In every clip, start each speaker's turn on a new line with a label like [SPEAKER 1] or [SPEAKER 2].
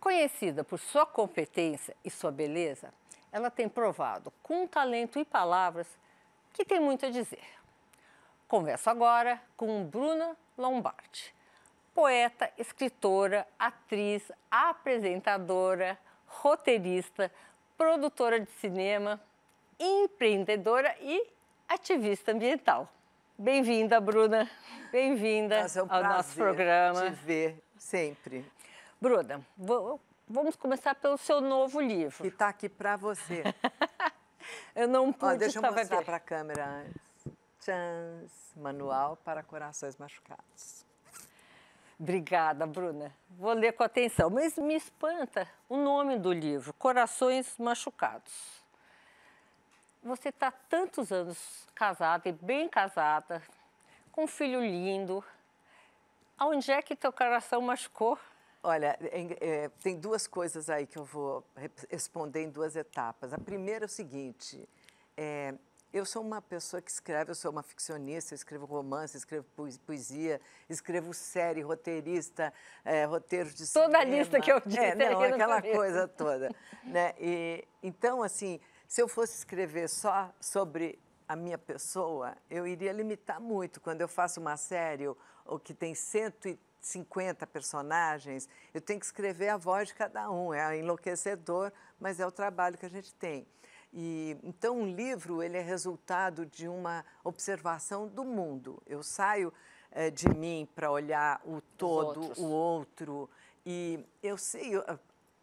[SPEAKER 1] Conhecida por sua competência e sua beleza, ela tem provado, com talento e palavras, que tem muito a dizer. Converso agora com Bruna Lombardi, poeta, escritora, atriz, apresentadora, roteirista, produtora de cinema, empreendedora e ativista ambiental. Bem-vinda, Bruna. Bem-vinda ao nosso programa.
[SPEAKER 2] É um prazer te ver sempre.
[SPEAKER 1] Bruna, vamos começar pelo seu novo livro.
[SPEAKER 2] Que está aqui para você.
[SPEAKER 1] Eu não pude...
[SPEAKER 2] Deixa eu mostrar para a câmera antes. Tchans! Manual para Corações Machucados.
[SPEAKER 1] Obrigada, Bruna. Vou ler com atenção, mas me espanta o nome do livro, Corações Machucados. Você está há tantos anos casada e bem casada, com um filho lindo. Aonde é que teu coração machucou?
[SPEAKER 2] Olha, tem duas coisas aí que eu vou responder em duas etapas. A primeira é o seguinte, eu sou uma pessoa que escreve, eu sou uma ficcionista, escrevo romance, escrevo poesia, escrevo série, roteirista, roteiros de cinema.
[SPEAKER 1] Toda a lista que eu disse.
[SPEAKER 2] Aquela coisa toda. Né? Então, assim, se eu fosse escrever só sobre a minha pessoa, eu iria limitar muito. Quando eu faço uma série ou que tem 150 personagens, eu tenho que escrever a voz de cada um. É enlouquecedor, mas é o trabalho que a gente tem. Então, um livro ele é resultado de uma observação do mundo. Eu saio de mim para olhar o todo, o outro. E eu sei,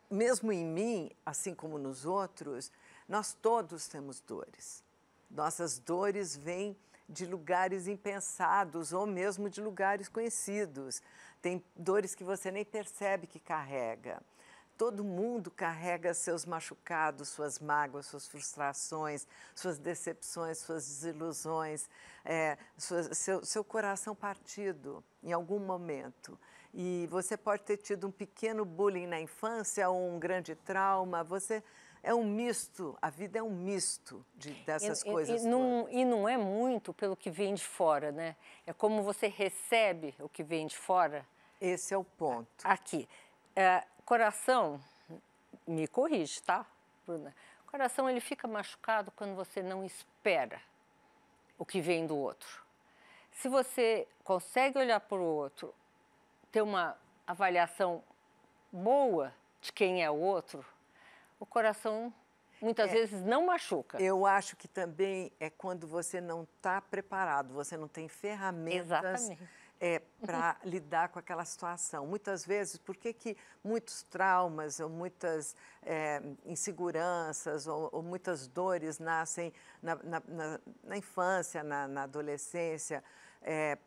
[SPEAKER 2] mesmo em mim, assim como nos outros, nós todos temos dores. Nossas dores vêm de lugares impensados ou mesmo de lugares conhecidos. Tem dores que você nem percebe que carrega. Todo mundo carrega seus machucados, suas mágoas, suas frustrações, suas decepções, suas desilusões, seu coração partido em algum momento. E você pode ter tido um pequeno bullying na infância ou um grande trauma. É um misto, a vida é um misto dessas coisas todas.
[SPEAKER 1] E não é muito pelo que vem de fora, né? É como você recebe o que vem de fora.
[SPEAKER 2] Esse é o ponto.
[SPEAKER 1] Aqui. Coração, me corrige, tá, Bruna? Coração, ele fica machucado quando você não espera o que vem do outro. Se você consegue olhar para o outro, ter uma avaliação boa de quem é o outro, o coração muitas vezes não machuca.
[SPEAKER 2] Eu acho que também é quando você não está preparado, você não tem ferramentas para lidar com aquela situação. Muitas vezes, por que muitos traumas ou muitas inseguranças ou muitas dores nascem na infância, na adolescência?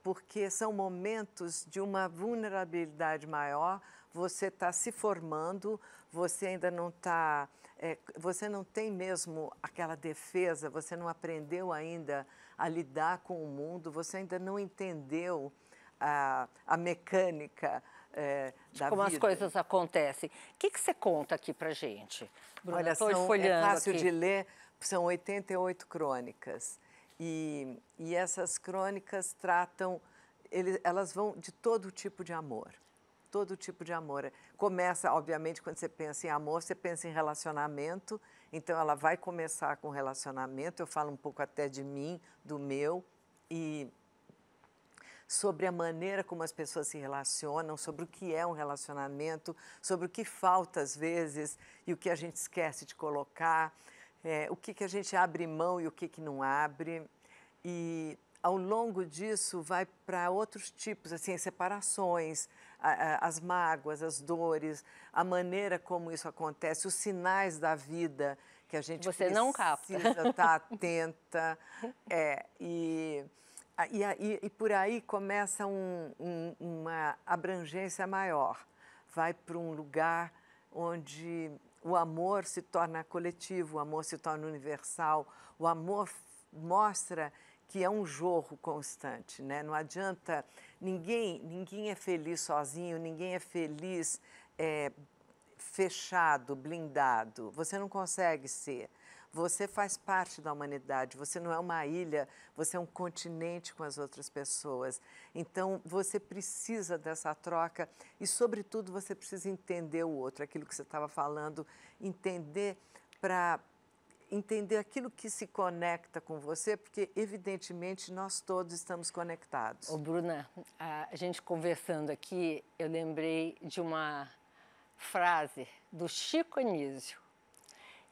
[SPEAKER 2] Porque são momentos de uma vulnerabilidade maior, você está se formando, você ainda não está... você não tem mesmo aquela defesa, você não aprendeu ainda a lidar com o mundo, você ainda não entendeu a mecânica da
[SPEAKER 1] como
[SPEAKER 2] vida.
[SPEAKER 1] as coisas acontecem. O que você conta aqui pra gente? Bruna,
[SPEAKER 2] olha, é fácil de ler, são 88 crônicas. E essas crônicas tratam, elas vão de todo tipo de amor. Todo tipo de amor. Começa, obviamente, quando você pensa em amor, você pensa em relacionamento. Então, ela vai começar com relacionamento. Eu falo um pouco até de mim, do meu. E sobre a maneira como as pessoas se relacionam, sobre o que é um relacionamento, sobre o que falta às vezes e o que a gente esquece de colocar, o que a gente abre mão e o que não abre. E ao longo disso vai para outros tipos, assim, separações, as mágoas, as dores, a maneira como isso acontece, os sinais da vida que a gente
[SPEAKER 1] não capta.
[SPEAKER 2] precisa estar atenta. E por aí começa uma abrangência maior. Vai para um lugar onde o amor se torna coletivo, o amor se torna universal, o amor mostra que é um jorro constante, né? Não adianta, ninguém é feliz sozinho, ninguém é feliz fechado, blindado. Você não consegue ser. Você faz parte da humanidade, você não é uma ilha, você é um continente com as outras pessoas. Então, você precisa dessa troca e, sobretudo, você precisa entender o outro, aquilo que você estava falando, entender aquilo que se conecta com você, porque, evidentemente, nós todos estamos conectados.
[SPEAKER 1] Ô, Bruna, a gente conversando aqui, eu lembrei de uma frase do Chico Anísio.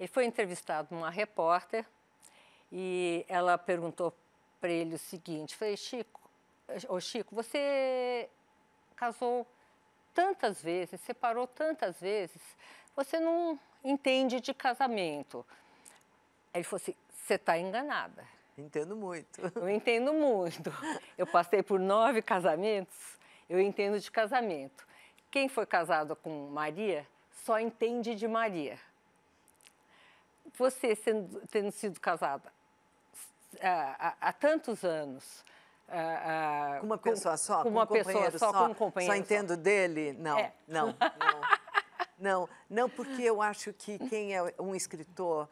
[SPEAKER 1] Ele foi entrevistado por uma repórter e ela perguntou para ele o seguinte, falei, Chico, você casou tantas vezes, separou tantas vezes, você não entende de casamento. Ele falou assim, você está enganada.
[SPEAKER 2] Entendo muito.
[SPEAKER 1] Eu entendo muito. Eu passei por 9 casamentos, eu entendo de casamento. Quem foi casado com Maria só entende de Maria. Você tendo sido casada há tantos anos...
[SPEAKER 2] com uma pessoa só?
[SPEAKER 1] Com uma pessoa só, com um companheiro
[SPEAKER 2] só entendo dele? Não, não, porque eu acho que quem é um escritor,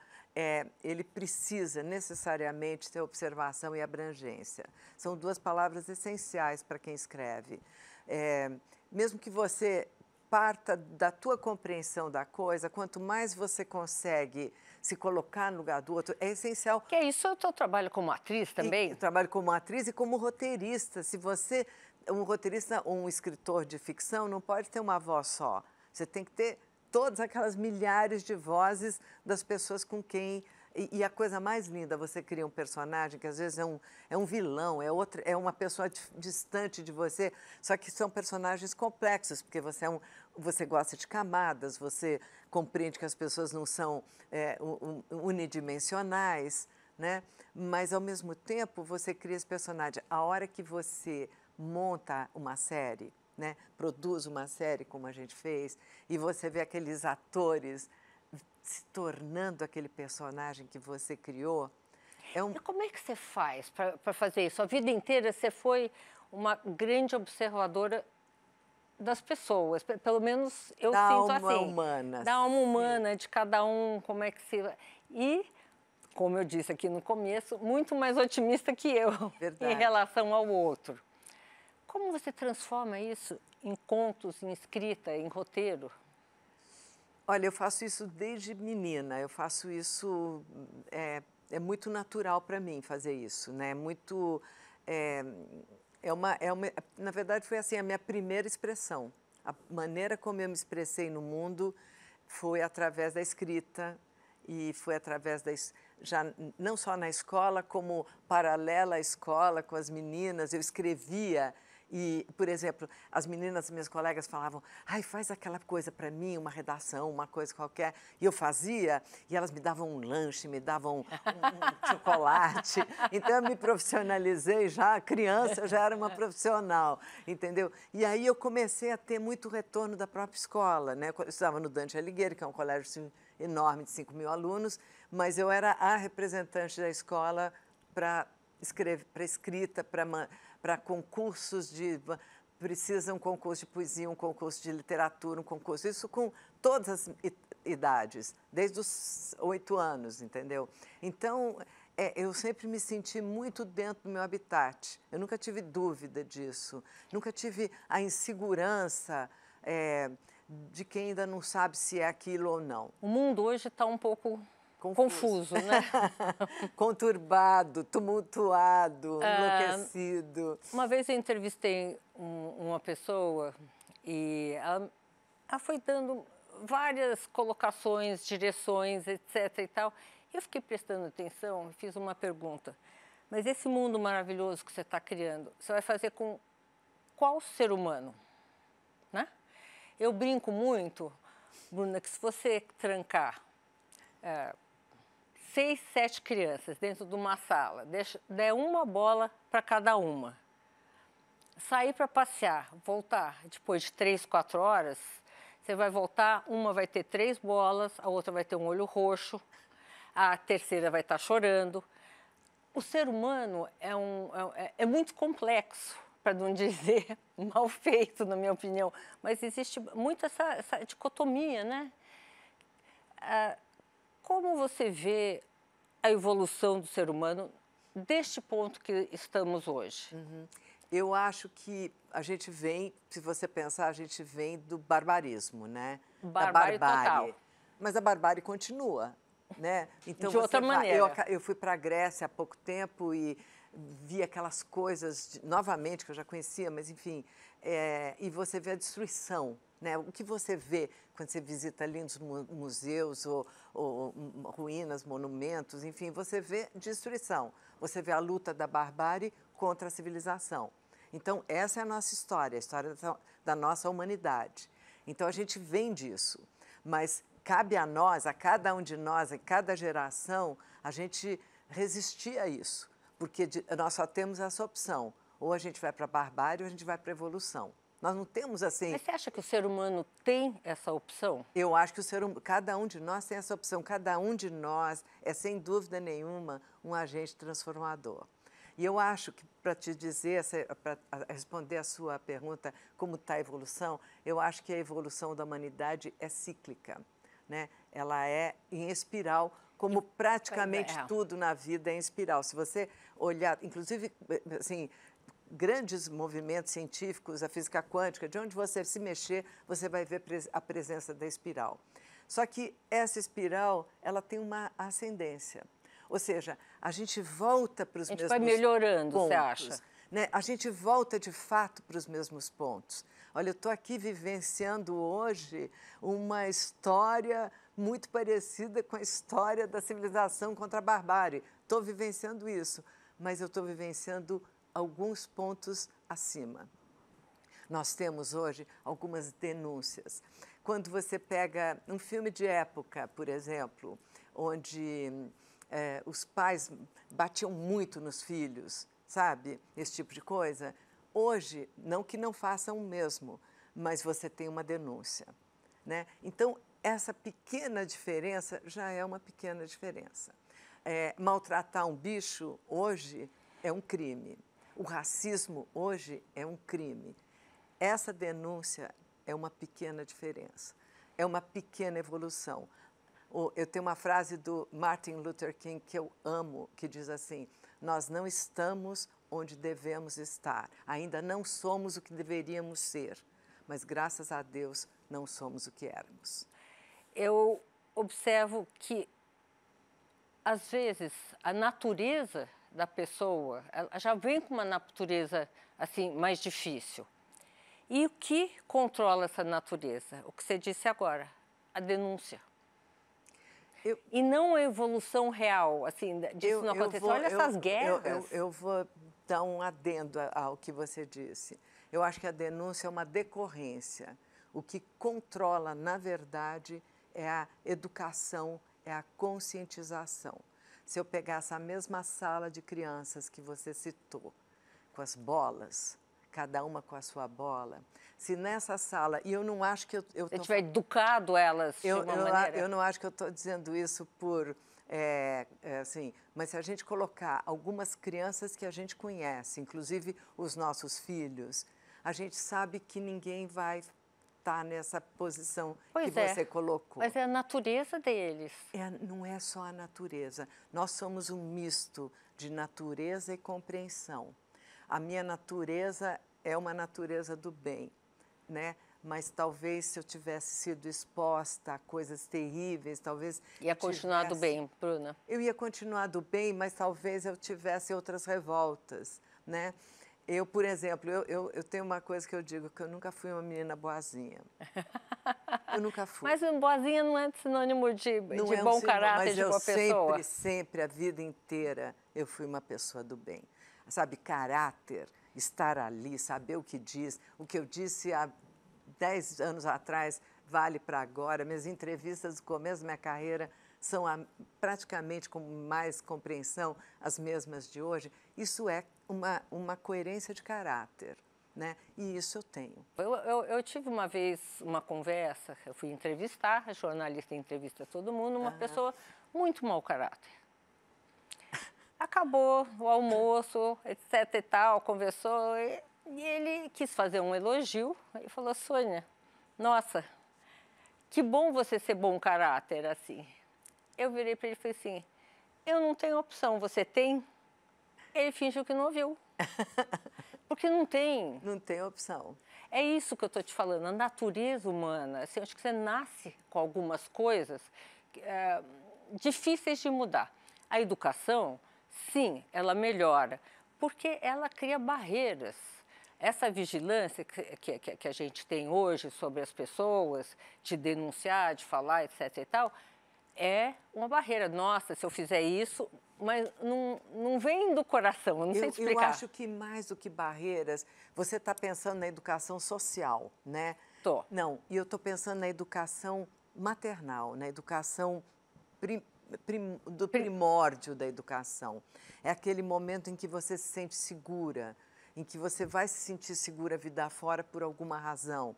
[SPEAKER 2] ele precisa necessariamente ter observação e abrangência. São 2 palavras essenciais para quem escreve. Mesmo que você parta da tua compreensão da coisa, quanto mais você consegue se colocar no lugar do outro, é essencial.
[SPEAKER 1] Que é isso, eu trabalho como atriz também?
[SPEAKER 2] Eu trabalho como atriz e como roteirista. Se você, um roteirista ou um escritor de ficção, não pode ter uma voz só. Você tem que ter todas aquelas milhares de vozes das pessoas com quem... E a coisa mais linda, você cria um personagem que às vezes é um vilão, é uma pessoa distante de você, só que são personagens complexos, porque você gosta de camadas, você compreende que as pessoas não são unidimensionais, né? Mas, ao mesmo tempo, você cria esse personagem. A hora que você monta uma série, né? Produz uma série, como a gente fez, e você vê aqueles atores se tornando aquele personagem que você criou.
[SPEAKER 1] E como é que você faz para fazer isso? A vida inteira você foi uma grande observadora das pessoas, pelo menos eu sinto assim.
[SPEAKER 2] Da alma humana.
[SPEAKER 1] Da alma humana, de cada um, como é que se... E, como eu disse aqui no começo, muito mais otimista que eu em relação ao outro. Como você transforma isso em contos, em escrita, em roteiro?
[SPEAKER 2] Olha, eu faço isso desde menina, eu faço isso, é muito natural para mim fazer isso, né? Na verdade, foi assim, a minha primeira expressão. A maneira como eu me expressei no mundo foi através da escrita e foi através já não só na escola, como paralela à escola, com as meninas, eu escrevia. E, por exemplo, as meninas, minhas colegas falavam, ai, faz aquela coisa para mim, uma redação, uma coisa qualquer. E eu fazia, e elas me davam um lanche, me davam um chocolate. Então, eu me profissionalizei já, criança, eu já era uma profissional, entendeu? E aí eu comecei a ter muito retorno da própria escola, né? Eu estudava no Dante Alighieri, que é um colégio enorme de 5.000 alunos, mas eu era a representante da escola para escrita, para concursos precisa um concurso de poesia, um concurso de literatura, um concurso, isso com todas as idades, desde os 8 anos, entendeu? Então, eu sempre me senti muito dentro do meu habitat, eu nunca tive dúvida disso, nunca tive a insegurança de quem ainda não sabe se é aquilo ou não.
[SPEAKER 1] O mundo hoje está um pouco... Confuso, né?
[SPEAKER 2] Conturbado, tumultuado, enlouquecido.
[SPEAKER 1] Uma vez eu entrevistei uma pessoa e ela foi dando várias colocações, direções, etc. e tal. Eu fiquei prestando atenção e fiz uma pergunta. Mas esse mundo maravilhoso que você está criando, você vai fazer com qual ser humano? Né? Eu brinco muito, Bruna, que se você trancar 6, 7 crianças dentro de uma sala, der uma bola para cada uma, sair para passear, voltar depois de 3, 4 horas, você vai voltar, uma vai ter 3 bolas, a outra vai ter um olho roxo, a terceira vai estar chorando. O ser humano é muito complexo, para não dizer mal feito, na minha opinião, mas existe muito essa dicotomia, né? Como você vê a evolução do ser humano deste ponto que estamos hoje?
[SPEAKER 2] Eu acho que a gente vem, se você pensar, a gente vem do barbarismo, né?
[SPEAKER 1] Barbárie
[SPEAKER 2] da barbárie.
[SPEAKER 1] total.
[SPEAKER 2] Mas a barbárie continua, né? Então
[SPEAKER 1] De outra maneira.
[SPEAKER 2] Eu fui para a Grécia há pouco tempo e vi aquelas coisas novamente que eu já conhecia, mas enfim, e você vê a destruição, né? O que você vê quando você visita lindos museus ou ruínas, monumentos, enfim, você vê destruição. Você vê a luta da barbárie contra a civilização. Então, essa é a história da nossa humanidade. Então, a gente vem disso, mas cabe a nós, a cada um de nós, a cada geração, a gente resistir a isso, porque nós só temos essa opção, ou a gente vai para a barbárie ou a gente vai para a evolução. Nós não temos assim...
[SPEAKER 1] Mas você acha que o ser humano tem essa opção?
[SPEAKER 2] Eu acho que cada um de nós tem essa opção, cada um de nós é, sem dúvida nenhuma, um agente transformador. E eu acho que, para te dizer, para responder a sua pergunta, como está a evolução, eu acho que a evolução da humanidade é cíclica, né? Ela é em espiral, como praticamente tudo na vida é em espiral. Se você olhar, inclusive, assim, grandes movimentos científicos, a física quântica, de onde você se mexer, você vai ver a presença da espiral. Só que essa espiral, ela tem uma ascendência. Ou seja, a gente volta para os mesmos pontos.
[SPEAKER 1] A gente vai melhorando, você acha?
[SPEAKER 2] Né? A gente volta, de fato, para os mesmos pontos. Olha, eu estou aqui vivenciando hoje uma história muito parecida com a história da civilização contra a barbárie. Estou vivenciando isso, mas eu estou vivenciando alguns pontos acima. Nós temos hoje algumas denúncias. Quando você pega um filme de época, por exemplo, onde os pais batiam muito nos filhos, sabe? Esse tipo de coisa. Hoje, não que não façam o mesmo, mas você tem uma denúncia, né? Então, essa pequena diferença já é uma pequena diferença. Maltratar um bicho hoje é um crime. O racismo hoje é um crime. Essa denúncia é uma pequena diferença, é uma pequena evolução. Eu tenho uma frase do Martin Luther King que eu amo, que diz assim: nós não estamos onde devemos estar, ainda não somos o que deveríamos ser, mas graças a Deus não somos o que éramos.
[SPEAKER 1] Eu observo que, às vezes, a natureza da pessoa ela já vem com uma natureza assim mais difícil. E o que controla essa natureza? O que você disse agora, a denúncia. E não a evolução real, assim, disso não aconteceu. Olha essas guerras.
[SPEAKER 2] Eu vou dar um adendo ao que você disse. Eu acho que a denúncia é uma decorrência. O que controla, na verdade, é a educação, é a conscientização. Se eu pegar essa mesma sala de crianças que você citou, com as bolas, cada uma com a sua bola, se nessa sala, e eu não acho que eu
[SPEAKER 1] a gente vai educado elas de uma maneira.
[SPEAKER 2] Eu não acho que eu estou dizendo isso por, assim, mas se a gente colocar algumas crianças que a gente conhece, inclusive os nossos filhos, a gente sabe que ninguém vai estar nessa posição que você colocou.
[SPEAKER 1] Mas é a natureza deles.
[SPEAKER 2] Não é só a natureza. Nós somos um misto de natureza e compreensão. A minha natureza é uma natureza do bem, né? Mas talvez se eu tivesse sido exposta a coisas terríveis, talvez...
[SPEAKER 1] Ia continuar do bem, Bruna.
[SPEAKER 2] Eu ia continuar do bem, mas talvez eu tivesse outras revoltas, né? Eu, por exemplo, eu tenho uma coisa que eu digo, que eu nunca fui uma menina boazinha. Eu nunca fui.
[SPEAKER 1] Mas boazinha não é sinônimo de bom caráter, de boa pessoa.
[SPEAKER 2] Mas sempre, a vida inteira, eu fui uma pessoa do bem. Sabe, caráter, estar ali, saber o que diz. O que eu disse há 10 anos atrás vale para agora. Minhas entrevistas do começo da minha carreira são praticamente com mais compreensão as mesmas de hoje. Isso é uma coerência de caráter, né? E isso eu tenho.
[SPEAKER 1] Eu tive uma vez uma conversa, eu fui entrevistar, a jornalista entrevista todo mundo, uma pessoa muito mau caráter. Acabou o almoço, etc e tal, conversou, e ele quis fazer um elogio e falou: Sônia, nossa, que bom você ser bom caráter assim. Eu virei para ele e falei assim: eu não tenho opção, você tem? Ele fingiu que não ouviu. Porque não tem.
[SPEAKER 2] Não tem opção.
[SPEAKER 1] É isso que eu estou te falando, a natureza humana. Assim, eu acho que você nasce com algumas coisas difíceis de mudar. A educação, sim, ela melhora, porque ela cria barreiras. Essa vigilância que a gente tem hoje sobre as pessoas, de denunciar, de falar, etc. e tal, é uma barreira. Nossa, se eu fizer isso, mas não vem do coração, eu não sei te explicar.
[SPEAKER 2] Eu acho que mais do que barreiras, você está pensando na educação social, né?
[SPEAKER 1] Tô.
[SPEAKER 2] Não, e eu estou pensando na educação maternal, na educação do primórdio da educação. É aquele momento em que você se sente segura, em que você vai se sentir segura a vida fora por alguma razão.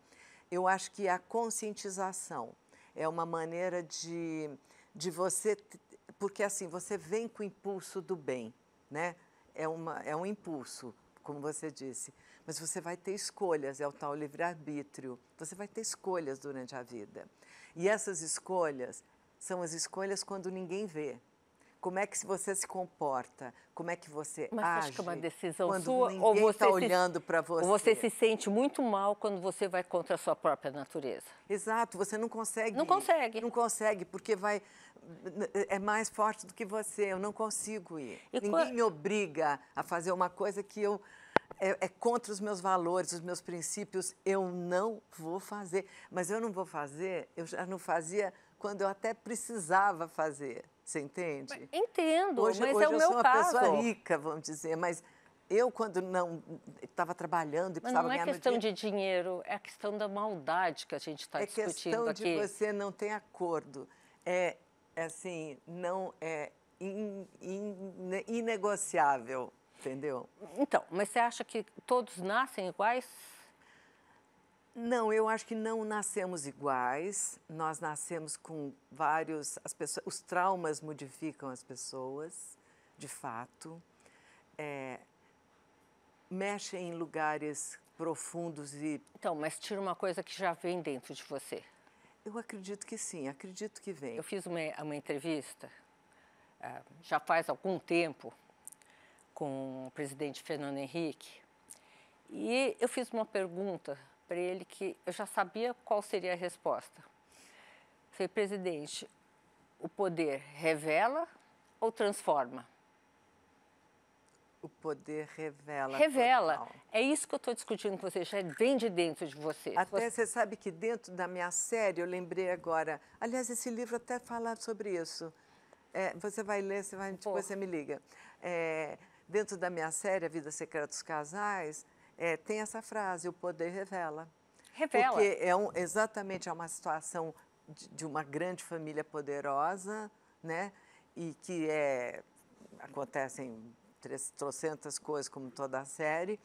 [SPEAKER 2] Eu acho que a conscientização é uma maneira de você... Porque, assim, você vem com o impulso do bem, né? É um impulso, como você disse. Mas você vai ter escolhas, é o tal livre-arbítrio. Você vai ter escolhas durante a vida. E essas escolhas são as escolhas quando ninguém vê. Como é que você se comporta? Como é que você age?
[SPEAKER 1] Mas você acha que é uma decisão
[SPEAKER 2] quando
[SPEAKER 1] sua?
[SPEAKER 2] ninguém está olhando para você?
[SPEAKER 1] Ou você se sente muito mal quando você vai contra a sua própria natureza?
[SPEAKER 2] Exato, você não consegue.
[SPEAKER 1] Não consegue.
[SPEAKER 2] Não consegue, porque é mais forte do que você. Eu não consigo ir.
[SPEAKER 1] E
[SPEAKER 2] ninguém me obriga a fazer uma coisa que é contra os meus valores, os meus princípios. Eu não vou fazer. Mas eu não vou fazer, eu já não fazia quando eu até precisava fazer. Você entende?
[SPEAKER 1] Entendo,
[SPEAKER 2] hoje
[SPEAKER 1] mas
[SPEAKER 2] é o meu caso. Hoje eu sou uma pessoa rica, vamos dizer, mas eu, quando não estava trabalhando e precisava ganhar meu dinheiro...
[SPEAKER 1] Mas não é questão de dinheiro, é a questão da maldade que a gente está discutindo aqui.
[SPEAKER 2] É questão de você não ter acordo. É assim, não é inegociável, entendeu?
[SPEAKER 1] Então, mas você acha que todos nascem iguais?
[SPEAKER 2] Não, eu acho que não nascemos iguais. Nós nascemos com vários... os traumas modificam as pessoas, de fato. Mexem em lugares profundos e...
[SPEAKER 1] Então, mas tira uma coisa que já vem dentro de você.
[SPEAKER 2] Eu acredito que sim, acredito que vem.
[SPEAKER 1] Eu fiz uma entrevista, já faz algum tempo, com o presidente Fernando Henrique, e eu fiz uma pergunta para ele que eu já sabia qual seria a resposta. Falei, presidente, o poder revela ou transforma?
[SPEAKER 2] O poder revela.
[SPEAKER 1] Revela.
[SPEAKER 2] Total.
[SPEAKER 1] É isso que eu estou discutindo com você, já vem de dentro de você.
[SPEAKER 2] Até você sabe que dentro da minha série, eu lembrei agora, aliás, esse livro até fala sobre isso. Você vai ler, depois você me liga. Dentro da minha série, A Vida Secreta dos Casais, tem essa frase, o poder revela.
[SPEAKER 1] Revela.
[SPEAKER 2] Porque exatamente é uma situação de uma grande família poderosa, né? E que acontecem 300 coisas, como toda a série,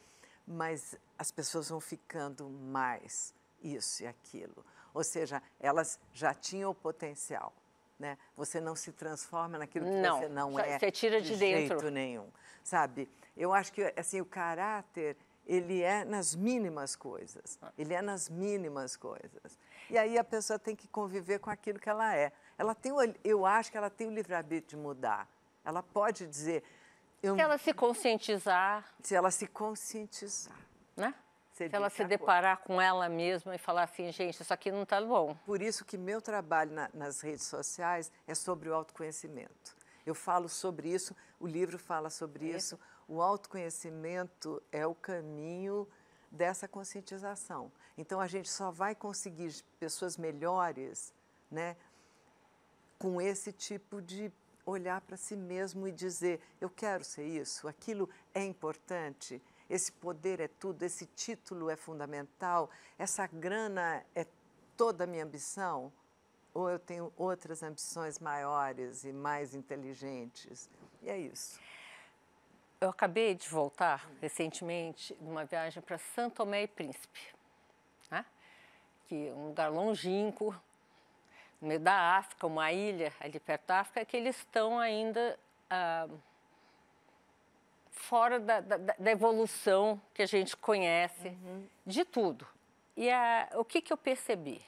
[SPEAKER 2] mas as pessoas vão ficando mais isso e aquilo. Ou seja, elas já tinham o potencial, né? Você não se transforma naquilo que você não é.
[SPEAKER 1] Você tira de dentro.
[SPEAKER 2] Jeito nenhum, sabe? Eu acho que assim, o caráter, ele é nas mínimas coisas. Ele é nas mínimas coisas. E aí a pessoa tem que conviver com aquilo que ela é. Eu acho que ela tem o livre-arbítrio de mudar. Ela pode dizer...
[SPEAKER 1] Se ela se conscientizar...
[SPEAKER 2] Se ela se conscientizar.
[SPEAKER 1] Né? Se ela se deparar com ela mesma e falar assim, gente, isso aqui não está bom.
[SPEAKER 2] Por isso que meu trabalho nas redes sociais é sobre o autoconhecimento. Eu falo sobre isso, o livro fala sobre isso. O autoconhecimento é o caminho dessa conscientização. Então, a gente só vai conseguir pessoas melhores, né, com esse tipo de olhar para si mesmo e dizer, eu quero ser isso, aquilo é importante, esse poder é tudo, esse título é fundamental, essa grana é toda a minha ambição, ou eu tenho outras ambições maiores e mais inteligentes, e é isso.
[SPEAKER 1] Eu acabei de voltar recentemente numa viagem para São Tomé e Príncipe, né? Que é um lugar longínquo, no meio da África, uma ilha ali perto da África, que eles estão ainda fora da evolução que a gente conhece, de tudo. E o que eu percebi?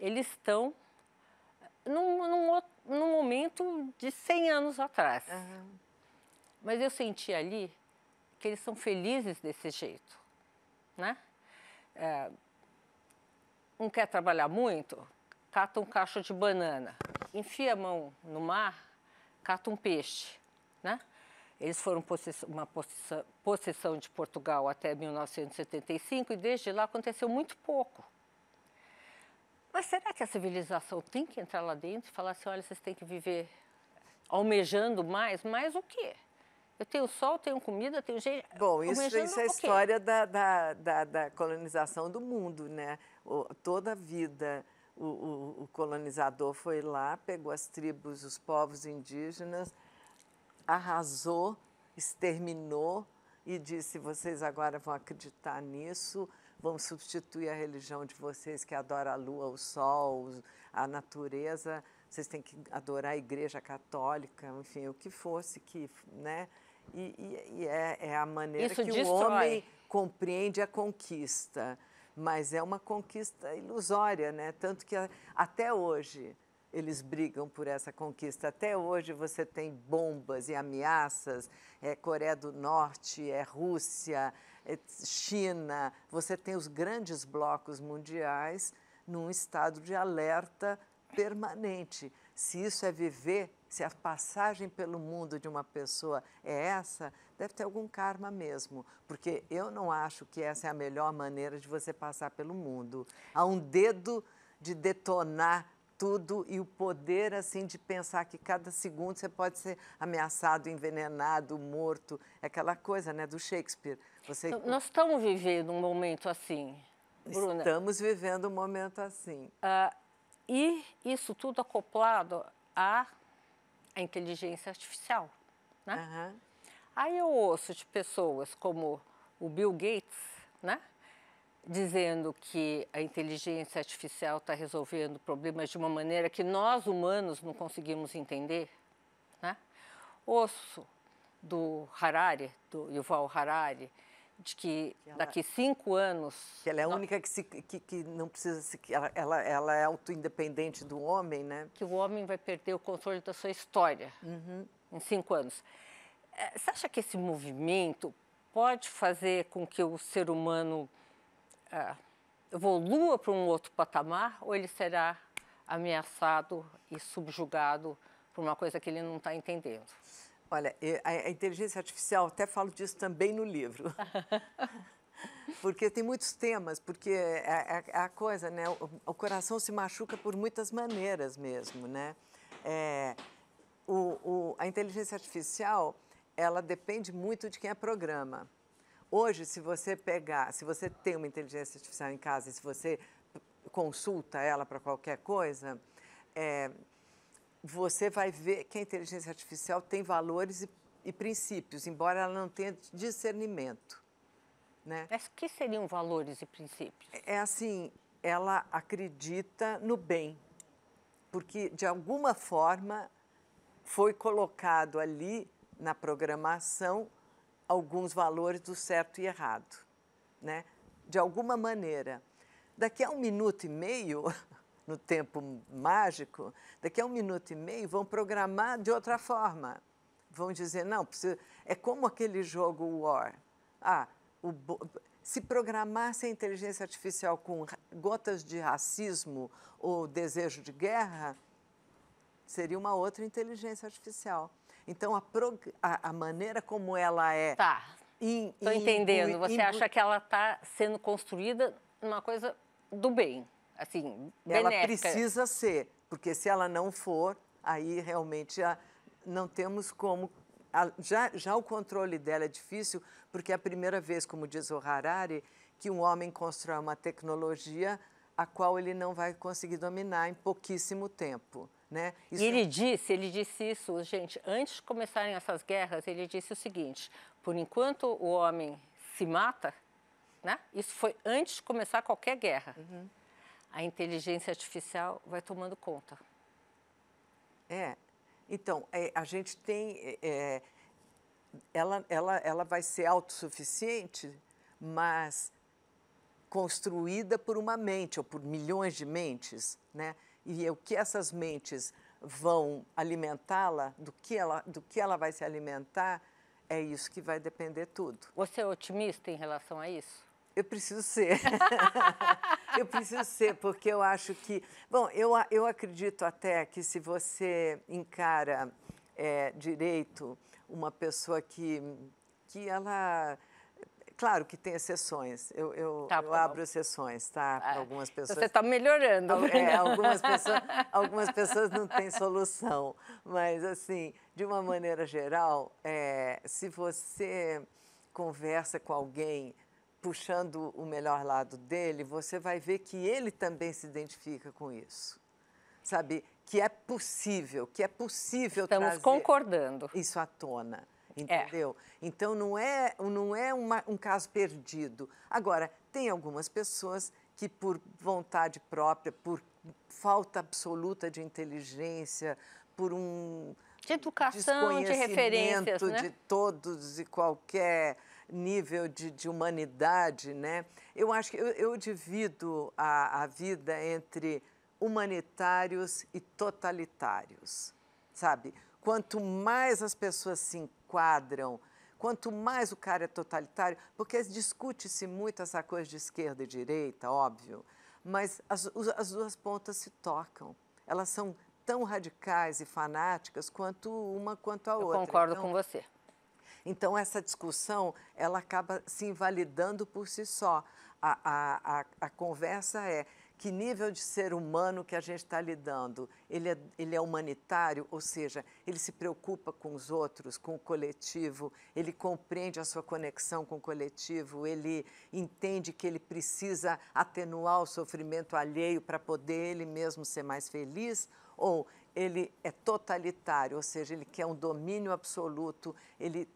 [SPEAKER 1] Eles estão num momento de 100 anos atrás. Mas eu senti ali que eles são felizes desse jeito, né? Um quer trabalhar muito, cata um cacho de banana, enfia a mão no mar, cata um peixe, né? Eles foram uma possessão de Portugal até 1975 e desde lá aconteceu muito pouco. Mas será que a civilização tem que entrar lá dentro e falar assim, olha, vocês têm que viver almejando mais? Mais o quê? Eu tenho sol, tenho comida, tenho jeito...
[SPEAKER 2] Bom, isso é a história da colonização do mundo, né? Toda a vida o colonizador foi lá, pegou as tribos, os povos indígenas, arrasou, exterminou e disse, vocês agora vão acreditar nisso, vão substituir a religião de vocês que adora a lua, o sol, a natureza, vocês têm que adorar a igreja católica, enfim, o que fosse, né? E é a maneira
[SPEAKER 1] isso
[SPEAKER 2] que
[SPEAKER 1] destrói.
[SPEAKER 2] O homem compreende a conquista, mas é uma conquista ilusória, né? Tanto que até hoje eles brigam por essa conquista. Até hoje você tem bombas e ameaças, Coreia do Norte, Rússia, China, você tem os grandes blocos mundiais num estado de alerta permanente. Se isso é viver, se a passagem pelo mundo de uma pessoa é essa, deve ter algum karma mesmo, porque eu não acho que essa é a melhor maneira de você passar pelo mundo. Há um dedo de detonar tudo e o poder, assim, de pensar que cada segundo você pode ser ameaçado, envenenado, morto. É aquela coisa, né, do Shakespeare.
[SPEAKER 1] Nós estamos vivendo um momento assim, Bruna.
[SPEAKER 2] Estamos vivendo um momento assim.
[SPEAKER 1] E isso tudo acoplado à inteligência artificial, né? Aí eu ouço de pessoas como o Bill Gates, né? Dizendo que a inteligência artificial está resolvendo problemas de uma maneira que nós, humanos, não conseguimos entender, né? Ouço do Harari, do Yuval Harari, de que daqui 5 anos...
[SPEAKER 2] Que ela é a única que não precisa... Ela é auto-independente do homem, né?
[SPEAKER 1] Que o homem vai perder o controle da sua história em 5 anos. Você acha que esse movimento pode fazer com que o ser humano evolua para um outro patamar, ou ele será ameaçado e subjugado por uma coisa que ele não está entendendo?
[SPEAKER 2] Olha, a inteligência artificial, até falo disso também no livro, porque tem muitos temas, porque é a coisa, né? O coração se machuca por muitas maneiras mesmo, né? A inteligência artificial, ela depende muito de quem a programa. Hoje, se você tem uma inteligência artificial em casa e se você consulta ela para qualquer coisa, você vai ver que a inteligência artificial tem valores e princípios, embora ela não tenha discernimento, né?
[SPEAKER 1] Mas o que seriam valores e princípios?
[SPEAKER 2] É assim, ela acredita no bem, porque de alguma forma foi colocado ali na programação alguns valores do certo e errado, né? De alguma maneira. Daqui a 1 minuto e meio, no tempo mágico, daqui a 1 minuto e meio vão programar de outra forma. Vão dizer, não, é como aquele jogo War. Se programasse a inteligência artificial com gotas de racismo ou desejo de guerra, seria uma outra inteligência artificial. Então, a maneira como ela é...
[SPEAKER 1] Tá, estou entendendo. Você acha que ela está sendo construída numa coisa do bem, assim, benéfica.
[SPEAKER 2] Ela precisa ser, porque se ela não for, aí realmente não temos como... Já o controle dela é difícil, porque é a primeira vez, como diz o Harari, que um homem constrói uma tecnologia a qual ele não vai conseguir dominar em pouquíssimo tempo. Né?
[SPEAKER 1] E ele disse isso, gente, antes de começarem essas guerras, ele disse o seguinte, por enquanto o homem se mata, né? Isso foi antes de começar qualquer guerra, a inteligência artificial vai tomando conta.
[SPEAKER 2] Então, a gente tem, ela vai ser autossuficiente, mas construída por uma mente, ou por milhões de mentes, né? e o que essas mentes vão alimentá-la, do que ela vai se alimentar, é isso que vai depender tudo.
[SPEAKER 1] Você é otimista em relação a isso?
[SPEAKER 2] Eu preciso ser. Eu preciso ser, porque eu acho que... Bom, eu acredito até que se você encara direito uma pessoa que ela... Claro que tem exceções, eu abro exceções, tá? Para algumas pessoas.
[SPEAKER 1] Você está melhorando.
[SPEAKER 2] Algumas pessoas não têm solução, mas assim, de uma maneira geral, se você conversa com alguém puxando o melhor lado dele, você vai ver que ele também se identifica com isso, sabe? Que é possível
[SPEAKER 1] Estamos concordando.
[SPEAKER 2] Isso à tona. Entendeu? Então, não é um caso perdido. Agora, tem algumas pessoas que, por vontade própria, por falta absoluta de inteligência, por
[SPEAKER 1] de educação, de referências, né?
[SPEAKER 2] de todos e qualquer nível de humanidade, né? Eu acho que eu divido a vida entre humanitários e totalitários, sabe? Quanto mais as pessoas se enquadram, quanto mais o cara é totalitário, porque discute-se muito essa coisa de esquerda e direita, óbvio, mas as duas pontas se tocam. Elas são tão radicais e fanáticas quanto a outra.
[SPEAKER 1] Eu concordo com você.
[SPEAKER 2] Então, essa discussão, ela acaba se invalidando por si só. A conversa é: que nível de ser humano que a gente está lidando? Ele é humanitário, ou seja, ele se preocupa com os outros, com o coletivo, ele compreende a sua conexão com o coletivo, ele entende que ele precisa atenuar o sofrimento alheio para poder ele mesmo ser mais feliz? Ou ele é totalitário, ou seja, ele quer um domínio absoluto, ele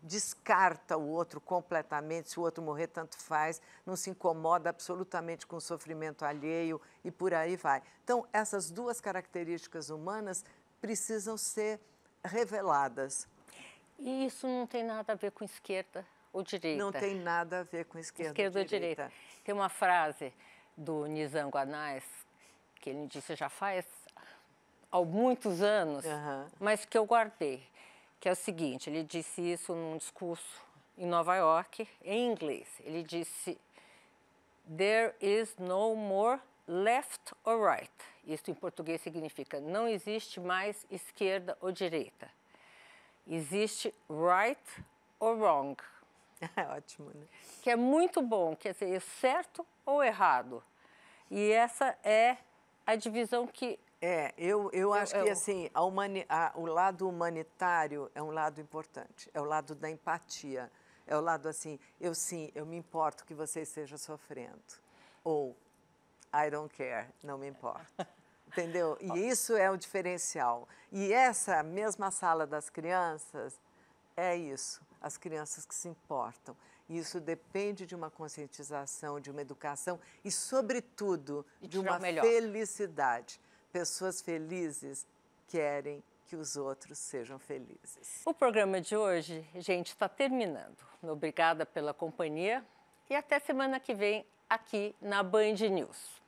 [SPEAKER 2] descarta o outro completamente, se o outro morrer, tanto faz, não se incomoda absolutamente com o sofrimento alheio e por aí vai. Então, essas duas características humanas precisam ser reveladas.
[SPEAKER 1] E isso não tem nada a ver com esquerda ou direita?
[SPEAKER 2] Não tem nada a ver com esquerda ou direita.
[SPEAKER 1] Tem uma frase do Nizam Guanais, que ele disse já faz há muitos anos, mas que eu guardei, que é o seguinte: ele disse isso num discurso em Nova York, em inglês. Ele disse: "There is no more left or right." Isso em português significa: não existe mais esquerda ou direita. Existe right or wrong.
[SPEAKER 2] É ótimo, né?
[SPEAKER 1] Que é muito bom, quer dizer, certo ou errado. E essa é a divisão que...
[SPEAKER 2] Eu acho que assim, o lado humanitário é um lado importante, é o lado da empatia, é o lado assim, eu me importo que você esteja sofrendo, ou I don't care, não me importo, entendeu? E isso é o diferencial. E essa mesma sala das crianças é isso, as crianças que se importam. Isso depende de uma conscientização, de uma educação e, sobretudo, de uma felicidade. Pessoas felizes querem que os outros sejam felizes.
[SPEAKER 1] O programa de hoje, gente, está terminando. Obrigada pela companhia e até semana que vem aqui na Band News.